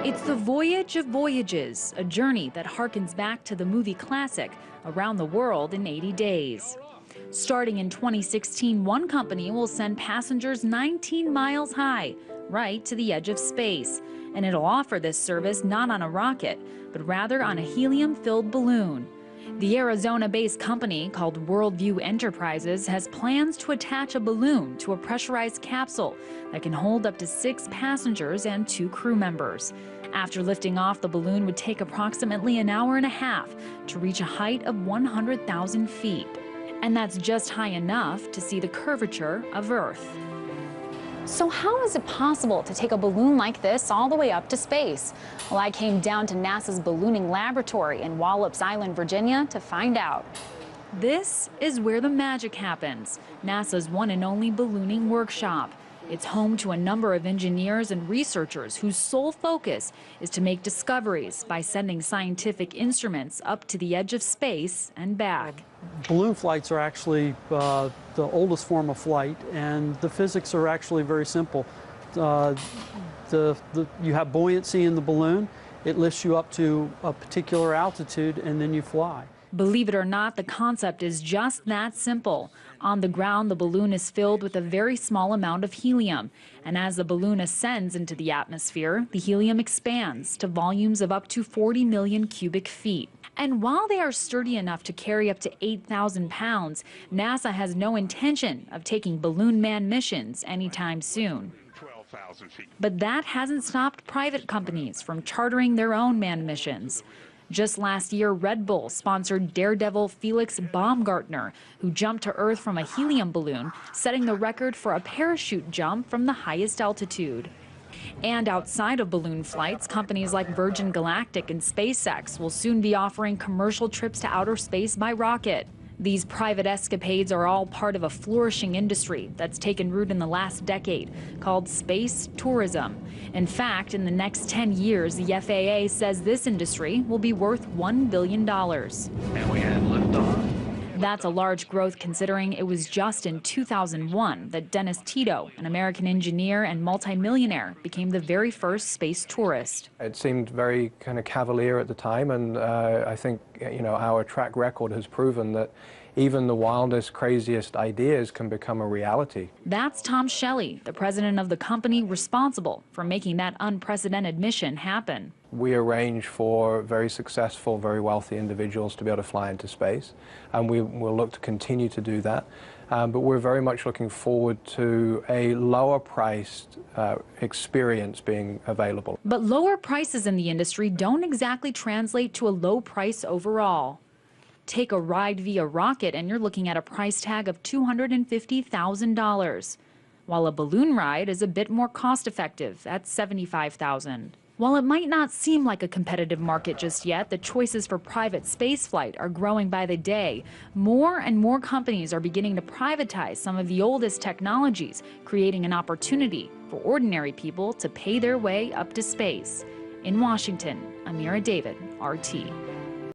It's the voyage of voyages, a journey that harkens back to the movie classic Around the World in 80 Days. Starting in 2016, one company will send passengers 19 miles high, right to the edge of space. And it'll offer this service not on a rocket, but rather on a helium-filled balloon. The Arizona-based company, called Worldview Enterprises, has plans to attach a balloon to a pressurized capsule that can hold up to 6 passengers and 2 crew members. After lifting off, the balloon would take approximately an hour and a half to reach a height of 100,000 feet. And that's just high enough to see the curvature of Earth. So how is it possible to take a balloon like this all the way up to space? Well, I came down to NASA's ballooning laboratory in Wallops Island, Virginia, to find out. This is where the magic happens, NASA's one and only ballooning workshop. It's home to a number of engineers and researchers whose sole focus is to make discoveries by sending scientific instruments up to the edge of space and back. Balloon flights are actually the oldest form of flight, and the physics are actually very simple. You have buoyancy in the balloon, it lifts you up to a particular altitude, and then you fly. Believe it or not, the concept is just that simple. On the ground, the balloon is filled with a very small amount of helium. And as the balloon ascends into the atmosphere, the helium expands to volumes of up to 40 million cubic feet. And while they are sturdy enough to carry up to 8,000 pounds, NASA has no intention of taking balloon manned missions anytime soon. But that hasn't stopped private companies from chartering their own manned missions. Just last year, Red Bull sponsored daredevil Felix Baumgartner, who jumped to Earth from a helium balloon, setting the record for a parachute jump from the highest altitude. And outside of balloon flights, companies like Virgin Galactic and SpaceX will soon be offering commercial trips to outer space by rocket. These private escapades are all part of a flourishing industry that's taken root in the last decade, called space tourism. In fact, in the next 10 years, the FAA says this industry will be worth $1 billion. And we had liftoff. That's a large growth considering it was just in 2001 that Dennis Tito, an American engineer and multimillionaire, became the very first space tourist. It seemed very kind of cavalier at the time, and I think our track record has proven that even the wildest, craziest ideas can become a reality. That's Tom Shelley, the president of the company responsible for making that unprecedented mission happen. We arrange for very successful, very wealthy individuals to be able to fly into space, and we will look to continue to do that. But we're very much looking forward to a lower-priced experience being available. But lower prices in the industry don't exactly translate to a low price overall. Take a ride via rocket and you're looking at a price tag of $250,000, while a balloon ride is a bit more cost-effective at $75,000. While it might not seem like a competitive market just yet, the choices for private spaceflight are growing by the day. More and more companies are beginning to privatize some of the oldest technologies, creating an opportunity for ordinary people to pay their way up to space. In Washington, Ameera David, RT.